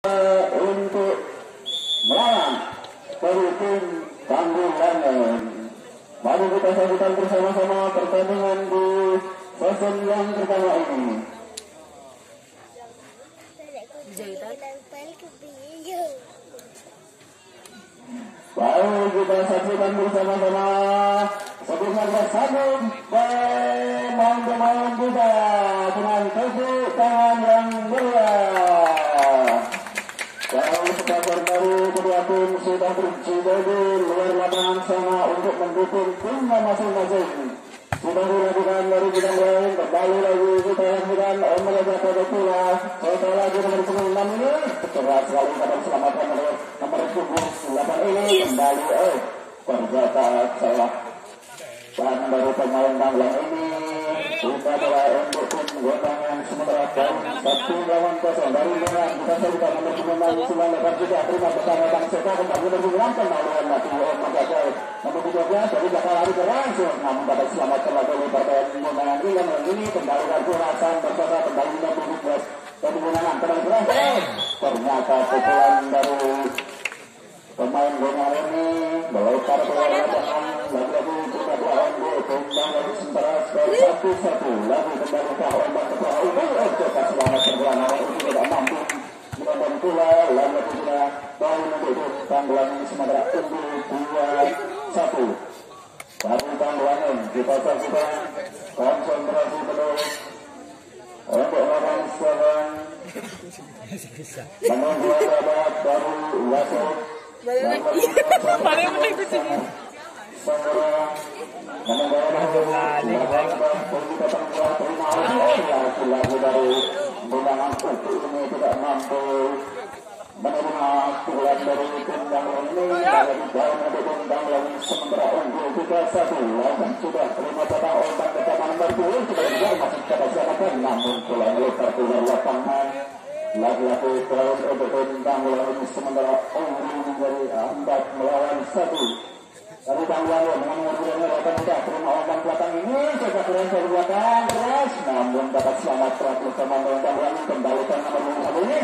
untuk melawan dari tim Tanggulangan. Mari kita saksikan bersama-sama pertandingan di season yang pertama ini. Baik, kita saksikan bersama-sama sebesar bersambung pemain-pemain kita dengan tepuk tangan yang meriah. Kalau kabar baru kedua tim sudah berjiwa di luar lapangan sana untuk mendukung timnya masing-masing. Sudah dilakukan dari bidang lain, kembali lagi kita lakukan mereka pada pula. Setelah lagi nomor 96 ini, keras sekali dapat selamatkan nomor 8 ini kembali. Ternyata salah. Dan dari pemain Banglang ini kita adalah untuk tim Gondangan sementara satu lawan kosong dari Gondangan kita saksikan nomor 96 sudah lepas juga terima pertama Bang Seka kembali nomor 9 kembali mati nomor 13 dari belakang lari berlangsung namun dapat selamatkan lagi oleh partai Gondangan ini kembali lagi Rasan bersama kembali nomor 17 dari Gondangan kembali berlangsung ternyata pukulan dari pemain Gondangan ini melempar ke lapangan lagi-lagi kita berlawan kembang dari sementara 1-1 lagi kembali ke ombak ketua umum untuk selamat perjalanan itu tidak mampu menonton pula lalu kita baru untuk Tanggulangan sementara unggul 2-1 baru Tanggulangan kita saksikan konsentrasi penuh untuk lawan sekarang menunggu sahabat baru Wasok lagu dari Bundangan untuk ini tidak mampu menerima pukulan dari Bundangan ini lalu jauh dari Bundangan sementara unggul 3-1 lawan sudah terima jatah ombak pertama nomor 2 sudah juga masih dapat siapkan namun pukulan lebar keluar lapangan lagi-lagi terus untuk Bundangan sementara unggul menjadi 4 melawan 1 dari Tanggulangan dengan mengurusnya akan tidak terima ombak belakang ini coba keren dari belakang terus namun dapat selamat terakhir sama Tanggulangan kembalikan nomor 1 ini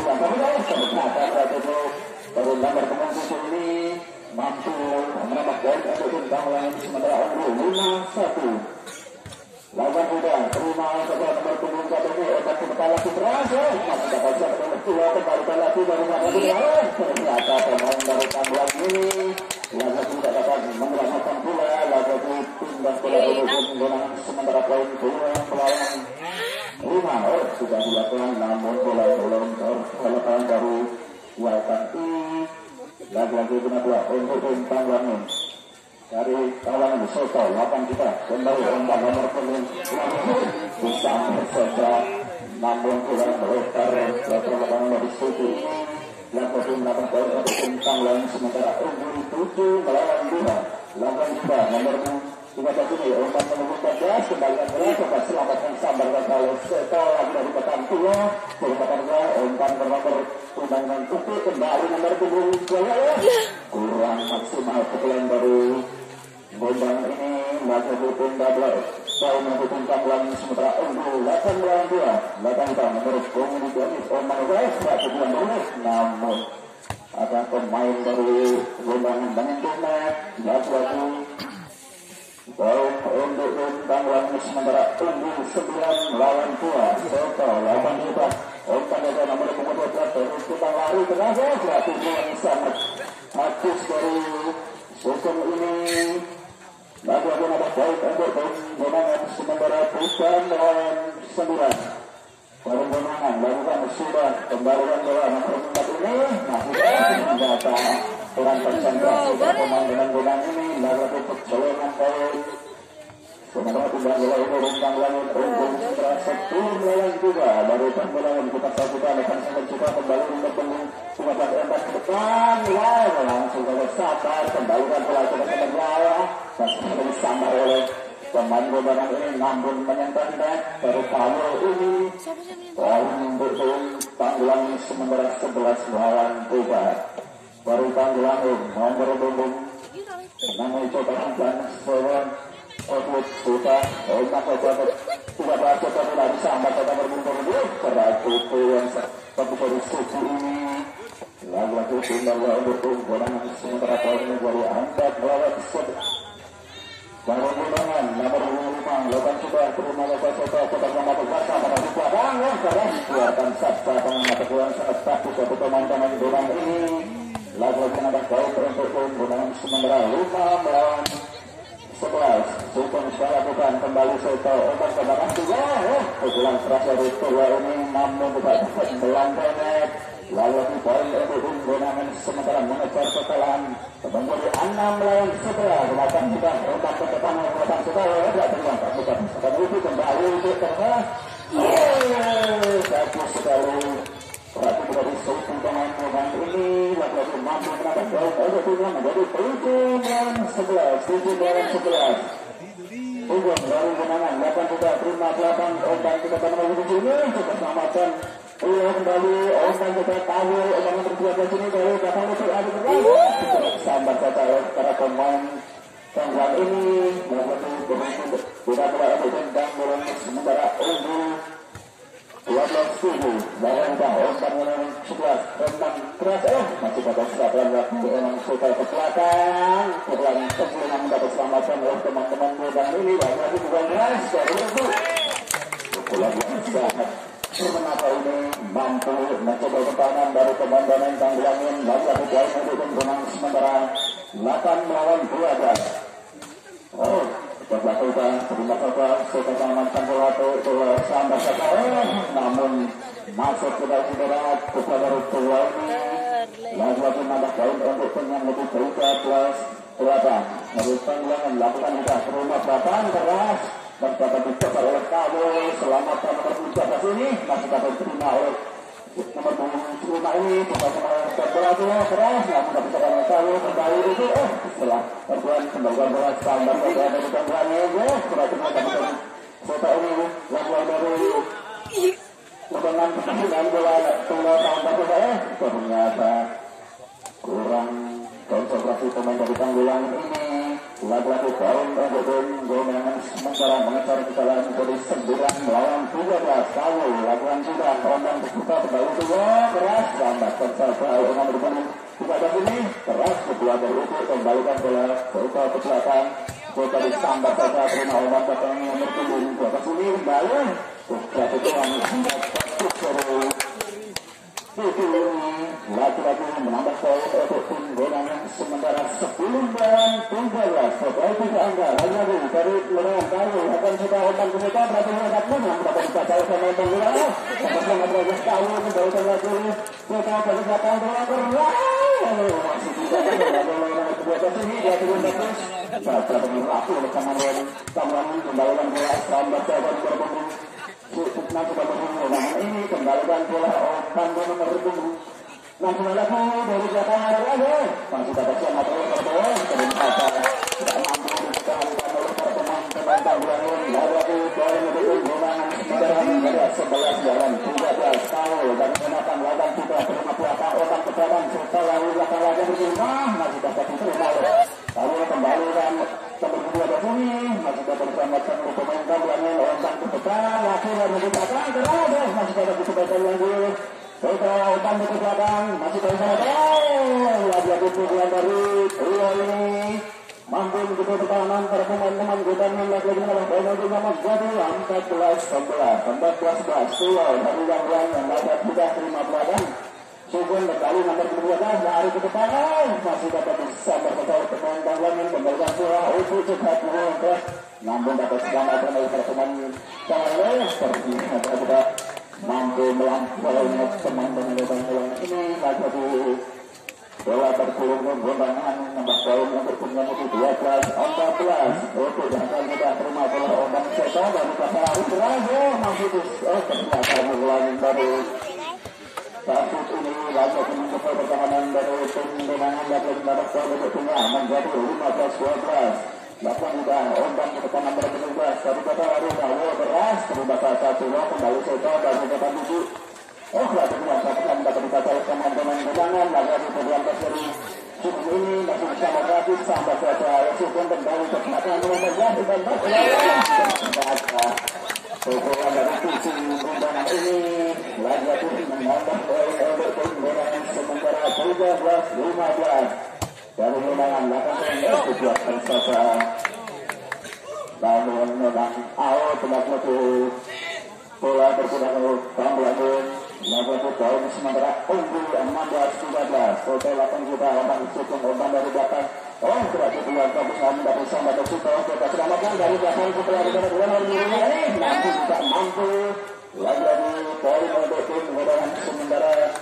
kemudian ternyata itu dari nomor pengungsi ini mampu menambah poin untuk Tanggulangan sementara unggul 5-1 lawan udah terima saja nomor punggung satu ini obat kepala berhasil masih dapat siap nomor 2 kembalikan lagi dari nomor 2 ternyata pemain dari Tanggulangan ini lalu tidak dapat menyelamatkan pula lalu pindah bola untuk menggunakan sementara poin peluang melawan 5 sudah dilakukan namun bola belum terlepas dari Waltanti lagi-lagi benar untuk Tanggulangan dari kalangan Soto 8 kita kembali ombak nomor penuh bisa saja namun kurang berlebar lakukan nomor 1 yang perlu mendapat poin untuk Tanggulangan sementara unggul 7 melawan 2 lawan juga nomor 13 ini ombak nomor 14 kembali coba selamatkan sambar kalau setelah dari petang tua berkata ombak nomor undangan putih kembali nomor 2 kurang maksimal pukulan dari Gondang ini maka hukum double saya menghukum Tanggulangan sementara unggul 8 melawan 2 belakang kita nomor komunikasi ombak guys tidak bonus namun ada pemain dari Gondang menyentuhnya lalu poin untuk Tanggulangan sementara unggul 9 melawan 2 Soto 8 juta ombak nomor komunikasi terus kita lari terasa berarti yang sangat bagus dari hukum ini lalu ada poin untuk Gondangan sementara bukan melawan 9 baru Gondangan lakukan sudah kembalikan bola nomor 4 ini nah data kurang konsentrasi pemain dengan Gondangan ini lalu perjalanan poin sementara tidak bola ini Tanggulangan unggul 1 melawan 2 dari Tanggulangan kita saksikan akan sangat juga kembali bertemu Sumatera Empat ke depan langsung kalau sabar kembalikan bola ke depan bola dan sudah disambar oleh pemain Gondangan ini namun menyentuh baru Paulo ini poin untuk Tanggulangan sementara 11 melawan 3 baru Tanggulangan nomor punggung namun coba dan seorang Output sudah otak tidak bisa sampai pada berbuntut berarti itu yang tapi dari sisi ini lagu-lagu tinggal untuk golongan sementara poin menjadi angkat melawan Baru gulangan nomor 5 lakukan sudah terima lepas soto kepada bersama pada belakang sekarang keluarkan sabta pengamat keluar sangat bagus satu pemain-pemain bola ini lagu-lagu nambah poin untuk golongan sementara 5 melawan 11 Sultan Syara bukan kembali soto obat kebaran juga pukulan keras dari keluar ini namun tidak dapat melantai lalu di poin untuk golongan sementara mengejar kekalahan menjadi 6 melawan 11 belakang kita obat ke depan belakang setelah tidak terlambat bukan itu kembali untuk keras bagus sekali berarti dari Sultan pemain ini lalu mampu menambah poin untuk menjadi 7 melawan 11 Tunggu baru kemenangan 8 juga terima 8 obat kita menuju di sini keselamatan kembali obat kita tahu obat berdua di sini dari belakang itu ada sambat saja para pemain tanggal ini melakukan tidak berada di tendang bola sementara unggul 12-7 bahkan kita obat menang 11 tentang keras masih pada setelah waktu memang suka ke belakang setelah sebelum mendapat keselamatan oleh teman-teman bola ini lagi juga keras dari itu bola sangat Mengapa ini mampu mencoba pertahanan dari pemain-pemain Tanggulangin lalu poin untuk menang sementara 8 melawan 12. Setelah kita terima saja setelah mantan bola itu sampai sekarang namun masuk ke dalam udara kepada bola ini lalu menambah poin untuk yang lebih baik plus 8. Dari Tanggulangin lakukan kita terima 8 keras dan dapat dicoba oleh kamu selamat nomor 13 ini masih dapat diterima oleh nomor 25 ini coba bola keras namun dapat dicoba oleh kamu kembali itu setelah perbuatan kembali bola standar dari Tanggulangin sudah terima dapat kota ini lalu dari lebaran pertandingan bola tahun baru ternyata kurang konsentrasi pemain dari Tanggulangin ini lagu-lagu poin untuk golongan sementara mengejar kesalahan dari 9 melawan 13 kali lakukan sudah ombang terbuka kembali juga keras sambat tersaja dengan bermain juga dari sini keras kedua dari itu kembalikan bola ke belakang kota disambat saja terima ombang belakang yang bertunggu ke atas ini kembali berarti itu yang sangat bagus dari itu lagi-lagi menambah poin untuk tim golongan sementara 10 dan 13 setelah itu angka lagi-lagi dari golongan kali akan kita ombang kita berarti mendapat menang dapat dibaca oleh pemain golongan dapat mengapresiasi kali kembalikan lagi kita dari belakang golongan masih tidak ada golongan kedua ke sini dia turun bagus baca berlaku oleh Tanggulangin kembalikan bola sambat jawaban berbunyi nanti kita ini kembalikan bola Tanggulangin nomor 7 nanti lagi dari belakang ada lagi masih dapat siang atau terbawa terima tidak mampu dikembalikan oleh teman-teman Tanggulangin lalu poin untuk golongan sementara dari 11 jalan 13 tahun dan menakan lawan kita terima belakang otak ke depan serta lalu belakang lagi berjumpa masih dapat diterima lalu kembali dan nomor 2 ke sini masih dapat diselamatkan oleh pemain Tanggulangin otak ke depan lagi lalu belakang terus masih dapat diselamatkan lagi otak ke belakang masih dapat diselamatkan lagi pukulan dari Rio ini mampu begitu pertahanan para pemain-pemain kita yang lagi menambah poin untuk menjadi 14-11 Tua dari yang dapat sudah terima peladan Sugun kembali nomor 12 lari ke depan masih dapat bisa berkata pemain Tanggulangin kembalikan bola untuk cepat terus namun dapat selamatkan oleh para pemain Tanggulangin seperti kita mampu melampaui teman-teman Tanggulangin ini lagi bola terkurung golongan nomor poin untuk tim yang lebih 12-14 untuk jangan kita terima bola ombang seto dan kita harus berakhir masih ternyata Tanggulangin baru saat ini lagi mencoba pertahanan dari tim Benangan dan mendapat poin untuk timnya menjadi 15-12 bahkan juga ombang ke depan nomor 17 dari kata lari bahwa beras terubah satu kembali seto dan mendapat 7 berarti yang dapat dibaca oleh teman-teman Benangan lalu kemudian dari Sukun ini masih bisa gratis sampai saja Sukun kembali ke belakang nomor 11 dan Pukulan dari sisi undangan ini lagi-lagi menambah oleh undangan sementara 13-15 dari undangan 8 dibuatkan saja. Namun memang out waktu bola berputar Bangladesh waktu poin sementara unggul 16-13 total 8 juta orang sukung umpan dari belakang. Oh, tidak keluar bagus namun tidak bisa membaca Suto. Kita selamatkan dari belakang setelah dikeluarkan oleh ini nanti tidak mampu. Lagi-lagi poin untuk tim undangan sementara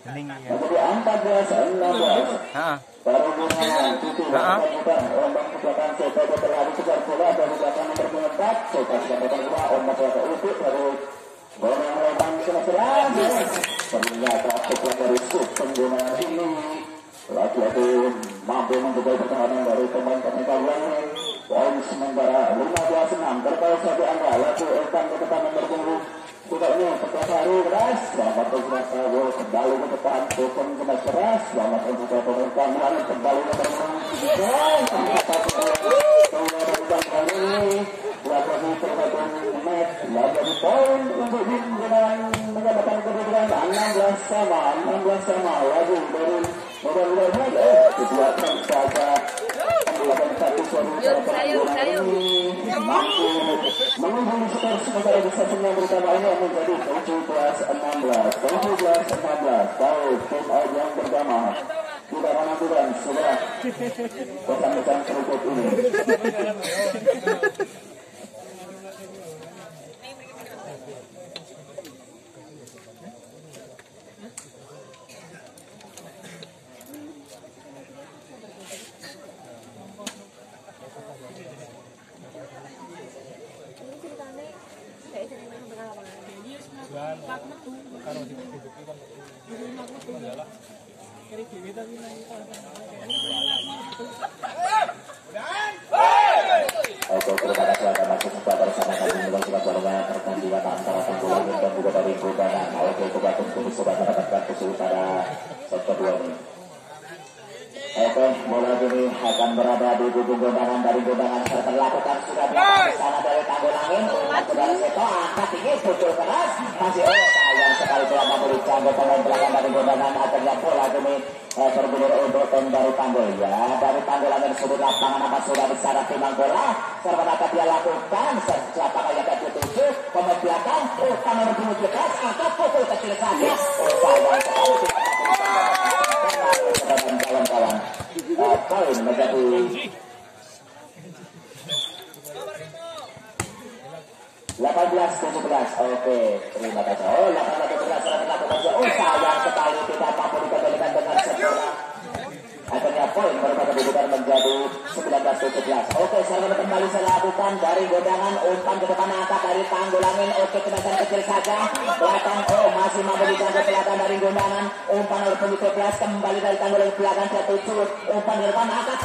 menjadi 14-16. Baru bunga titik ombak ke belakang Soto telah dikejar bola dari belakang nomor 4. Soto sudah kedua ombak ke utut baru bola melempang ke sebelah. Ternyata setelah dari sub penggunaan ini lagi-lagi mampu menjaga pertahanan dari pemain-pemain Kabupaten. Poin sementara 15-6 terkait satu angka laku Elkan ke depan nomor 10. Tidaknya pekerjaan baru keras, selamat untuk Kawo kembali ke depan, tukang keras, selamat untuk pemerintah kembali ke depan, lagi poin untuk dengan mendapatkan kebetulan 16 sama lagi dari mudah-mudahan dibuatkan saja mengungguli skor sementara bisa semua bersama ini menjadi 17-16 baik tim yang pertama tidak menentukan sudah pesan-pesan berikut ini. Oke, terima kasih atas masuk bersama kami dalam sebuah pertandingan antara Tanggulangan dan juga dari Undangan. Oke, coba tunggu sudah mendapatkan posisi pada set kedua ini. Oke, bola ini akan berada di ujung Undangan dari Undangan terlakukan sudah di sana dari Tanggulangan. Saudara Seto angkat tinggi putul keras masih sayang sekali telah memberikan pemain belakang dari Undangan akhirnya bola ini bergulir untuk tim dari Tanggul ya dari Tanggulangan tersebut lapangan apa sudah besar timbang bola serta dapat dia lakukan siapa yang ke 7 pemain belakang utama nomor 17 angkat pukul kecil saja sayang sekali kawan-kawan poin menjadi 18-17. Oke, terima kasih. Oh, 18-17 sayang sekali tidak mampu dikembalikan dengan sempurna. Akhirnya poin mereka kedudukan menjadi 19-17. Oke, sekarang kembali saya lakukan dari Undangan umpan ke depan angkat dari Tanggulangan. Oke, kebasan kecil saja. Belakang masih mampu dijaga belakang dari Undangan. Umpan oleh 17 kembali dari Tanggulangan belakang ke 7. Umpan ke depan angkat.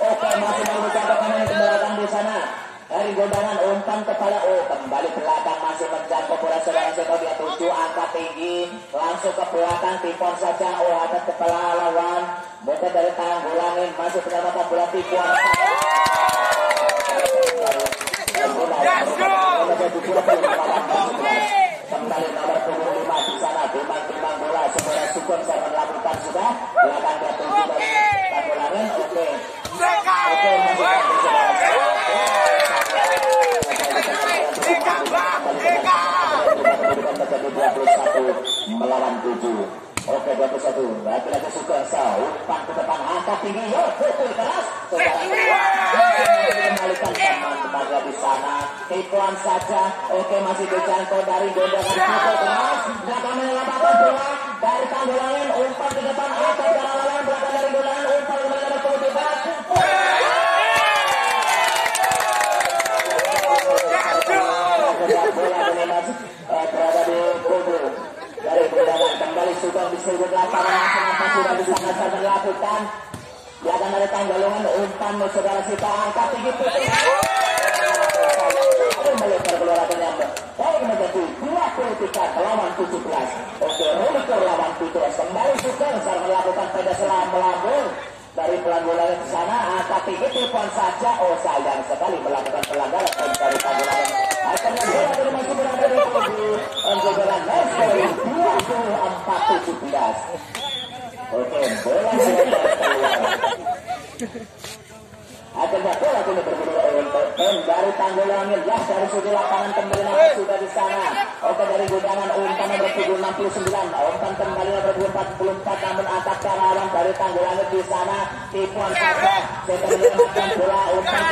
Oke, masih mampu dijaga ke belakang di sana. Dari Undangan umpan kepala kembali belakang masih menjangkau bola saudara Seto dia 7 angkat tinggi langsung ke belakang tipuan saja atas kepala lawan bukan dari Tanggulangan masih pendapatan bola tipuan kembali nomor 25 di sana timbang bola sebuah sukun saya melakukan sudah belakang dia 7 dari Tanggulangan. Oke menjadi 21 melawan 7. Oke, 21 lagi-lagi suka umpan ke depan angkat tinggi pukul keras kembalikan teman-teman di sana tipuan saja. Oke, masih dijangkau dari Undangan pukul keras belakang menyelamatkan bola dari Tanggulangan umpan ke depan angkat dari lawan belakang dari Undangan umpan ke depan berada di kubu dari Undangan kembali sudah disebut lapangan kenapa sudah bisa terlakukan belakang dari Tanggulangan umpan saudara Sita angkat tinggi putih melebar keluar penyambut baik menjadi 23 lawan 17. Oke, Rulikur lawan 17 kembali sudah saat melakukan pada selam melambung dari pelanggaran ke sana angkat tinggi tipuan saja sayang sekali melakukan pelanggaran dari Tanggulangan Akhirnya bola masih berada di tujuh. Penjagaan Nestor 24-17. Oke, bola keluar. Akhirnya bola kini berbeda untuk dari Tanggulangin ya dari sudut lapangan kembali sudah di sana. Oke dari gudangan umpan nomor 69, umpan kembali nomor 44 namun atas cara dari Tanggulangin di sana tipuan saja. Setelah menyelamatkan bola umpan